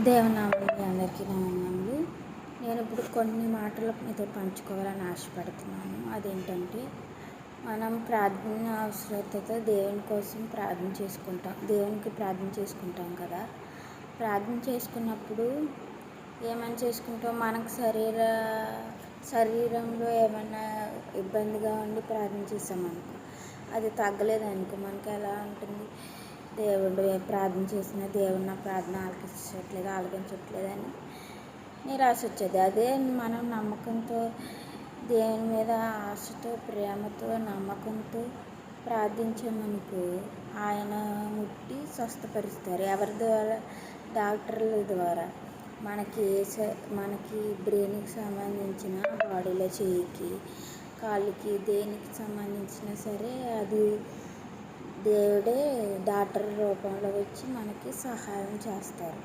దేవనామములు మీ అందరికీ నా వందనములు. నేను ఇప్పుడు కొన్ని మాటలు మీతో పంచుకోవాలని ఆశపడుతున్నాను. అదేంటంటే, మనం ప్రార్థన అవసరతతో దేవుని కోసం దేవునికి ప్రార్థన చేసుకుంటాం కదా. ప్రార్థన చేసుకున్నప్పుడు ఏమని చేసుకుంటాం, మనకు శరీరంలో ఏమైనా ఇబ్బందిగా ఉండి ప్రార్థన చేసామనుకో, అది తగ్గలేదనుకో, మనకి ఎలా ఉంటుంది, దేవుడు ప్రార్థన చేసిన దేవుడు నా ప్రార్థన ఆలకించట్లేదని నిరాశ వచ్చేది. అదే మనం నమ్మకంతో దేవుని మీద ఆశతో, ప్రేమతో, నమ్మకంతో ప్రార్థించామనుకో, ఆయన ముట్టి స్వస్థపరుస్తారు. ఎవరి ద్వారా? డాక్టర్ల ద్వారా. మనకి బ్రెయిన్కి సంబంధించిన, బాడీలో చెయ్యికి, కాళ్ళకి, దేనికి సంబంధించిన సరే అది దేవుడే డాక్టర్ రూపంలో వచ్చి మనకి సహాయం చేస్తారు.